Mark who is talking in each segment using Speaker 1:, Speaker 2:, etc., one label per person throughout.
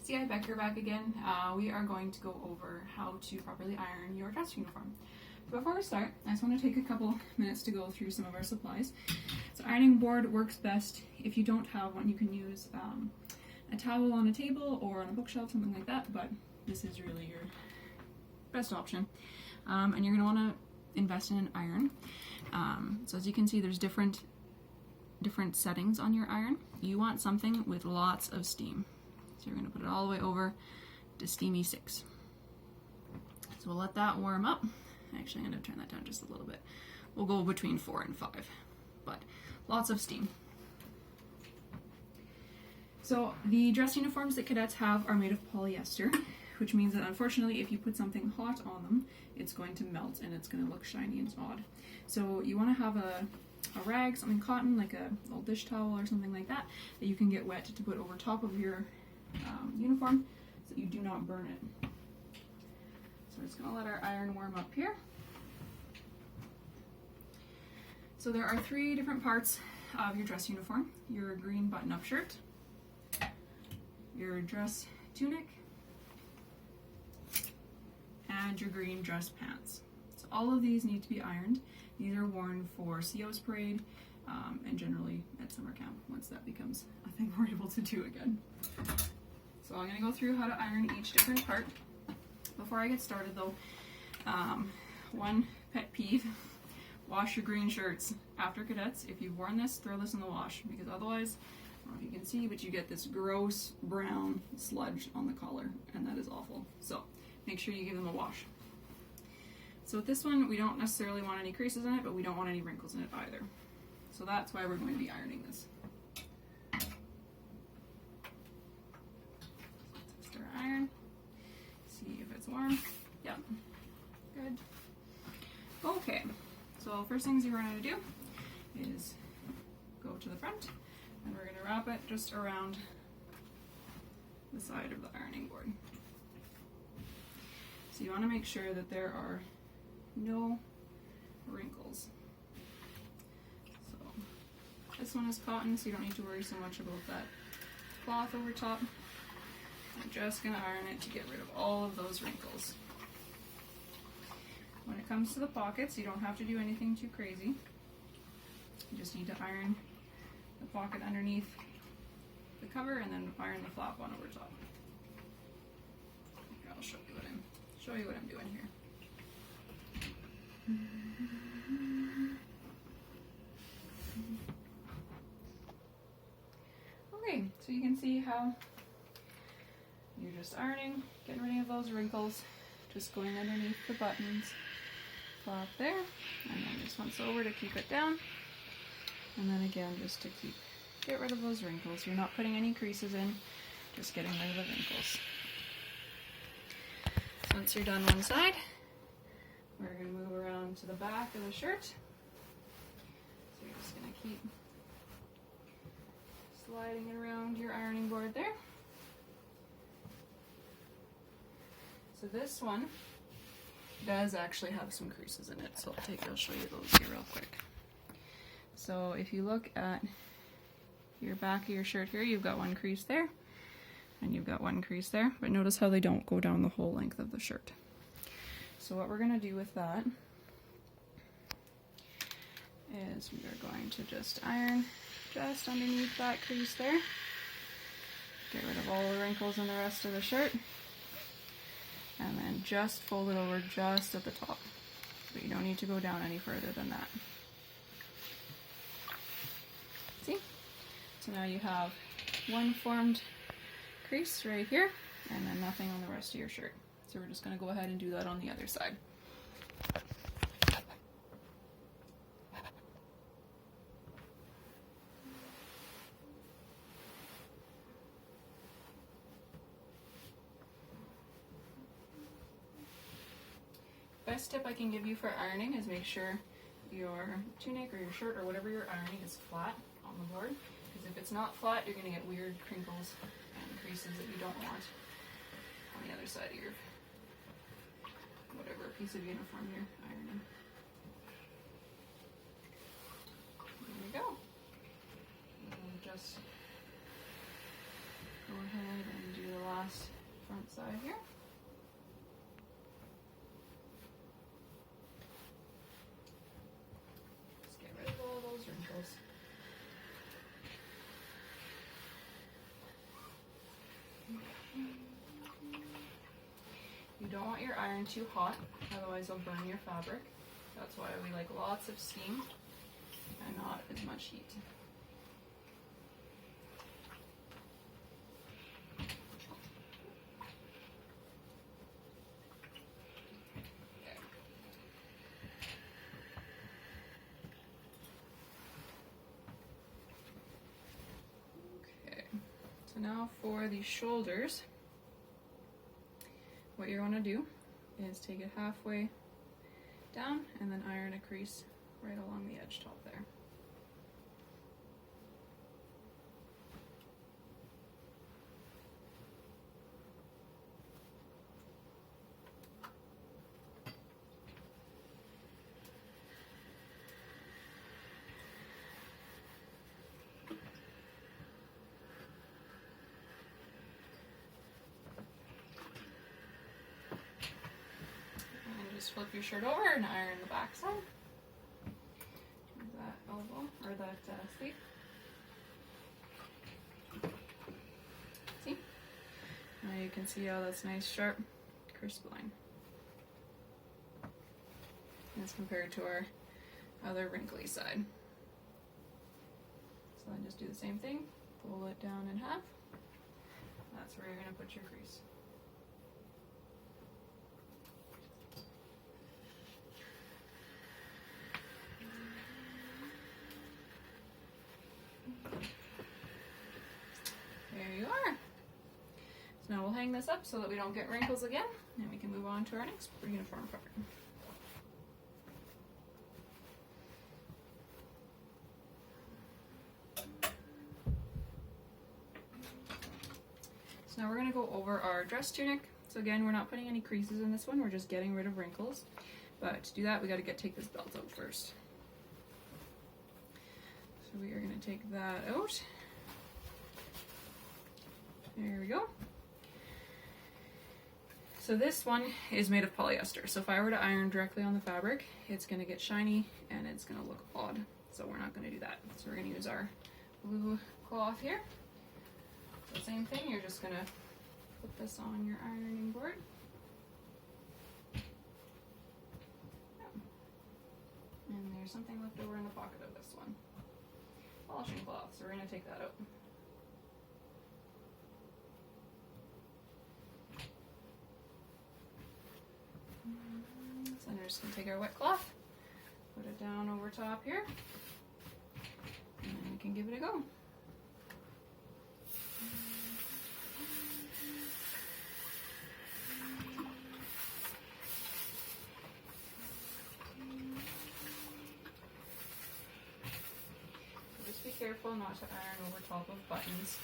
Speaker 1: CI Becker back again. We are going to go over how to properly iron your dress uniform. So before we start, I just want to take a couple minutes to go through some of our supplies. So ironing board works best. If you don't have one, you can use a towel on a table or on a bookshelf, something like that, but this is really your best option. And you're going to want to invest in an iron. So as you can see, there's different settings on your iron. You want something with lots of steam. So you're going to put it all the way over to steamy 6. So we'll let that warm up. Actually, I'm going to turn that down just a little bit. We'll go between 4 and 5, but lots of steam. So the dress uniforms that cadets have are made of polyester, which means that unfortunately if you put something hot on them, it's going to melt and it's going to look shiny and odd. So you want to have a rag, something cotton, like a old dish towel or something like that, that you can get wet to put over top of your uniform so that you do not burn it. So we're just going to let our iron warm up here. So there are 3 different parts of your dress uniform: your green button-up shirt, your dress tunic, and your green dress pants. So all of these need to be ironed. These are worn for CO's parade and generally at summer camp once that becomes a thing we're able to do again. So I'm going to go through how to iron each different part. Before I get started though, one pet peeve: wash your green shirts after cadets. If you've worn this, throw this in the wash, because otherwise, I don't know if you can see, but you get this gross brown sludge on the collar, and that is awful. So make sure you give them a wash. So with this one, we don't necessarily want any creases in it, but we don't want any wrinkles in it either. So that's why we're going to be ironing this. Test our iron. See if it's warm. Yep. Good. Okay. So first things you're going to do is go to the front, and we're going to wrap it just around the side of the ironing board. So you want to make sure that there are no wrinkles. So this one is cotton, so you don't need to worry so much about that cloth over top. I'm just going to iron it to get rid of all of those wrinkles. When it comes to the pockets, you don't have to do anything too crazy. You just need to iron the pocket underneath the cover and then iron the flap one over top. Here, I'll show you what I'm doing here. Okay, so you can see how you're just ironing, getting rid of those wrinkles, just going underneath the buttons, flap there, and then just once over to keep it down, and then again just to get rid of those wrinkles. You're not putting any creases in, just getting rid of the wrinkles. Once you're done one side, we're going to move around to the back of the shirt. So you're just going to keep sliding it around your ironing board there. So this one does actually have some creases in it, so I'll show you those here real quick. So if you look at your back of your shirt here, you've got one crease there, and you've got one crease there, but notice how they don't go down the whole length of the shirt. So what we're going to do with that is we are going to just iron just underneath that crease there, get rid of all the wrinkles in the rest of the shirt, and then just fold it over just at the top. But you don't need to go down any further than that. See? So now you have one formed crease right here, and then nothing on the rest of your shirt. So we're just going to go ahead and do that on the other side. Best tip I can give you for ironing is make sure your tunic or your shirt or whatever you're ironing is flat on the board, because if it's not flat, you're going to get weird crinkles and creases that you don't want on the other side of your whatever piece of uniform you're ironing. There we go. And just go ahead and do the last last front side here. Just get rid of all those wrinkles. You don't want your iron too hot, otherwise it'll burn your fabric. That's why we like lots of steam and not as much heat. Okay, so now for the shoulders, what you're going to do is take it halfway down and then iron a crease right along the edge top there. Just flip your shirt over and iron the back side. That elbow, or that sleeve. See? Now you can see how that's nice, sharp, crisp line. As compared to our other wrinkly side. So then just do the same thing. Pull it down in half. That's where you're going to put your crease. There you are. So now we'll hang this up so that we don't get wrinkles again, and we can move on to our next uniform part. So now we're going to go over our dress tunic. So again, we're not putting any creases in this one, we're just getting rid of wrinkles. But to do that, we got to take this belt out first. So we are going to take that out. There we go. So this one is made of polyester. So if I were to iron directly on the fabric, it's going to get shiny and it's going to look odd. So we're not going to do that. So we're going to use our blue cloth here. So same thing, you're just going to put this on your ironing board. And there's something left over in the pocket of this one. Polishing cloth, so we're going to take that out. So then we're just going to take our wet cloth, put it down over top here, and then we can give it a go. Just be careful not to iron over top of buttons.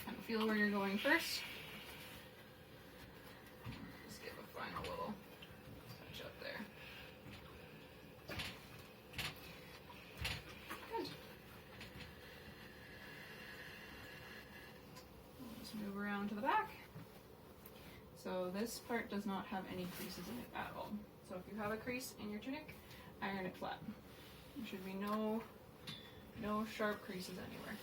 Speaker 1: Kind of feel where you're going first. Just give a final little touch up there. Good. We'll just move around to the back. So this part does not have any creases in it at all. So if you have a crease in your tunic, iron it flat. There should be no sharp creases anywhere.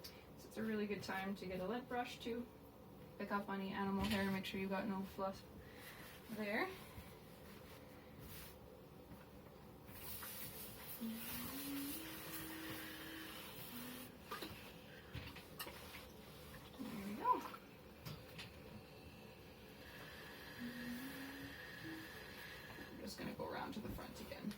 Speaker 1: So it's a really good time to get a lint brush to pick up any animal hair, make sure you've got no fluff there. Going to go around to the front again.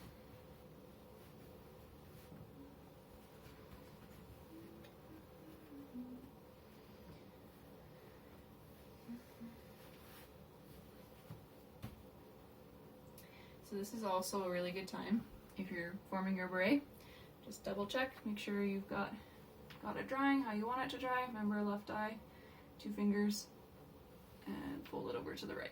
Speaker 1: So this is also a really good time if you're forming your beret. Just double check, make sure you've got it drying how you want it to dry. Remember, left eye, 2 fingers, and fold it over to the right.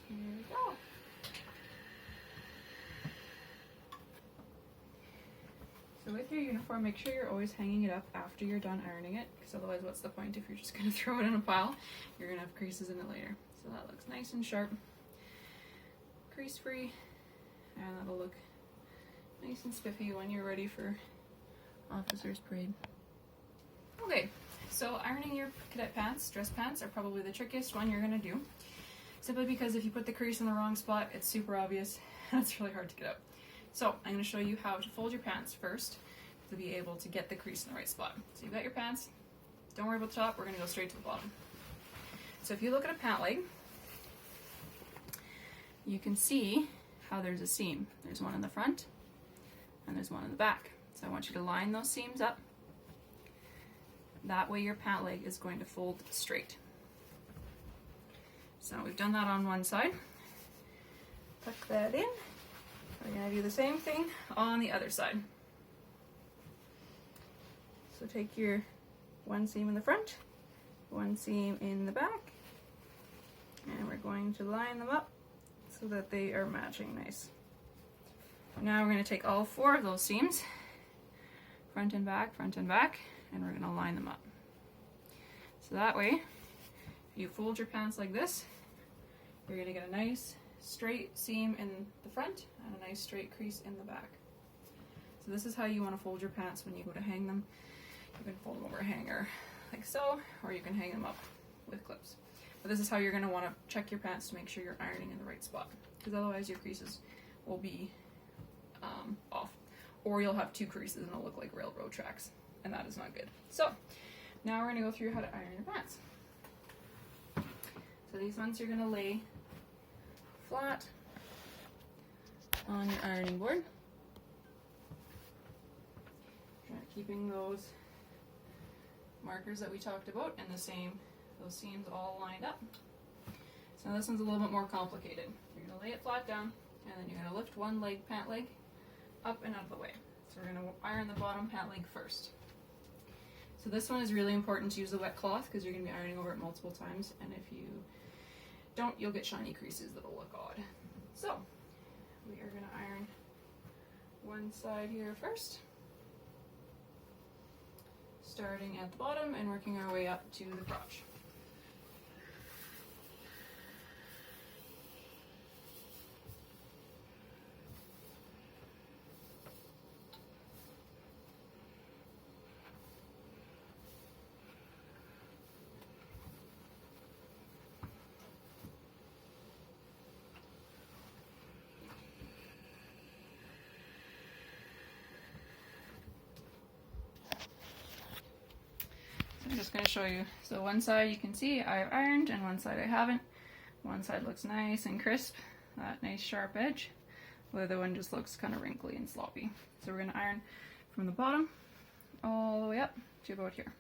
Speaker 1: There we go. So with your uniform, make sure you're always hanging it up after you're done ironing it, because otherwise what's the point if you're just going to throw it in a pile? You're going to have creases in it later. So that looks nice and sharp, crease free, and that'll look nice and spiffy when you're ready for officer's parade. Okay, so ironing your cadet pants, dress pants, are probably the trickiest one you're going to do. Simply because if you put the crease in the wrong spot, it's super obvious and it's really hard to get out. So I'm going to show you how to fold your pants first to be able to get the crease in the right spot. So you've got your pants, don't worry about the top, we're going to go straight to the bottom. So if you look at a pant leg, you can see how there's a seam. There's one in the front and there's one in the back. So I want you to line those seams up. That way your pant leg is going to fold straight. So we've done that on one side. Tuck that in. We're going to do the same thing on the other side. So take your one seam in the front, one seam in the back, and we're going to line them up so that they are matching nice. Now we're going to take all 4 of those seams, front and back, and we're going to line them up. So that way, if you fold your pants like this, you're going to get a nice straight seam in the front and a nice straight crease in the back. So this is how you want to fold your pants when you go to hang them. You can fold them over a hanger like so, or you can hang them up with clips. But this is how you're going to want to check your pants to make sure you're ironing in the right spot, because otherwise your creases will be off, or you'll have 2 creases and it'll look like railroad tracks, and that is not good. So now we're going to go through how to iron your pants. So these ones you're going to lay flat on your ironing board, keeping those markers that we talked about and those seams all lined up. So this one's a little bit more complicated. You're going to lay it flat down, and then you're going to lift one leg, pant leg, up and out of the way. So we're going to iron the bottom pant leg first. So this one is really important to use a wet cloth because you're going to be ironing over it multiple times, and if you don't, you'll get shiny creases that'll look odd. So we are going to iron one side here first, starting at the bottom and working our way up to the crotch. I'm just going to show you. So one side you can see I've ironed and one side I haven't. One side looks nice and crisp, that nice sharp edge. The other one just looks kind of wrinkly and sloppy. So we're going to iron from the bottom all the way up to about here.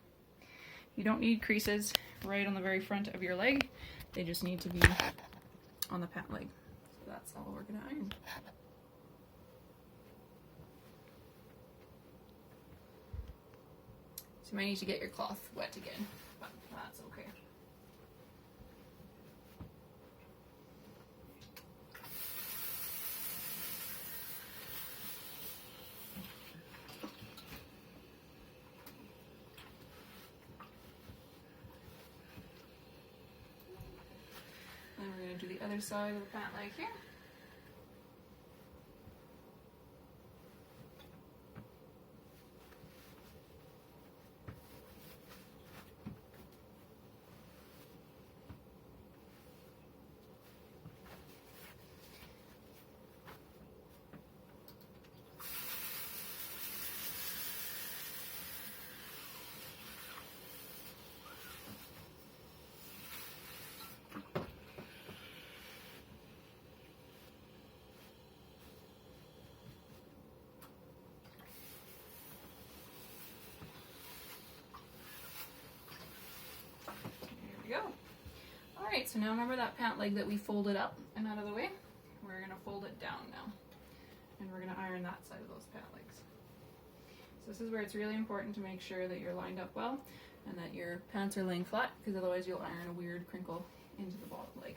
Speaker 1: You don't need creases right on the very front of your leg. They just need to be on the pant leg. So that's all we're going to iron. You might need to get your cloth wet again, but that's okay. Then we're going to do the other side of the pant leg here. so now remember that pant leg that we folded up and out of the way? We're gonna fold it down now. And we're gonna iron that side of those pant legs. So this is where it's really important to make sure that you're lined up well and that your pants are laying flat, because otherwise you'll iron a weird crinkle into the bottom leg.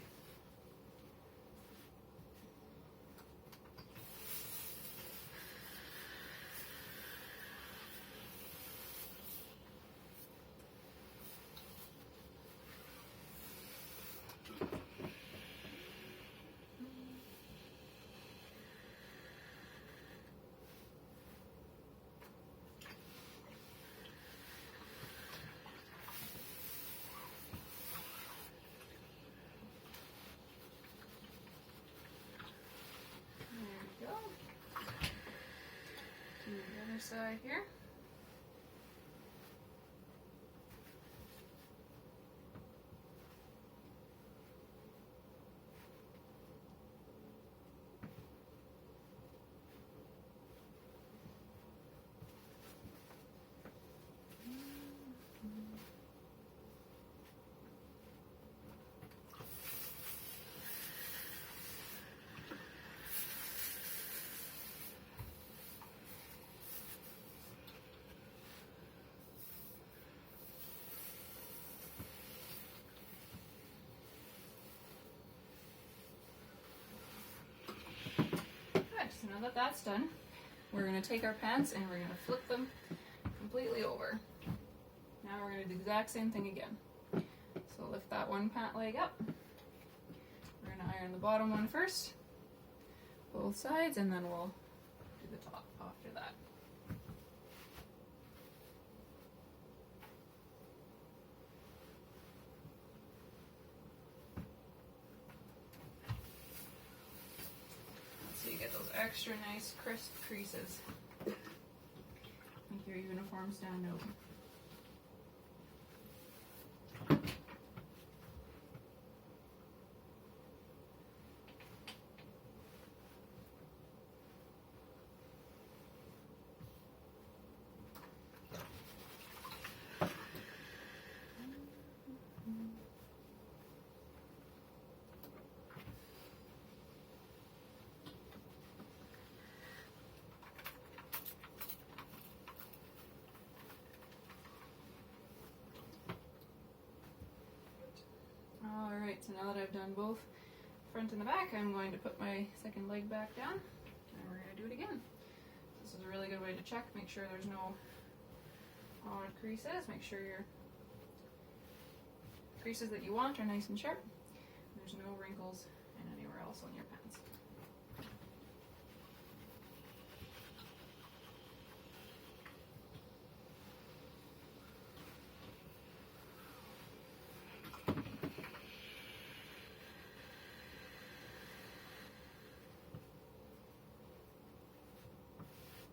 Speaker 1: There we go. Do the other side here. So now that that's done, we're going to take our pants and we're going to flip them completely over. Now we're going to do the exact same thing again. So lift that one pant leg up. We're going to iron the bottom one first, both sides, and then we'll do the top after that. So you get those extra nice crisp creases. Make your uniform stand out. Alright, so now that I've done both front and the back, I'm going to put my second leg back down and we're going to do it again. This is a really good way to check, make sure there's no odd creases, make sure your creases that you want are nice and sharp, there's no wrinkles and anywhere else on your pants.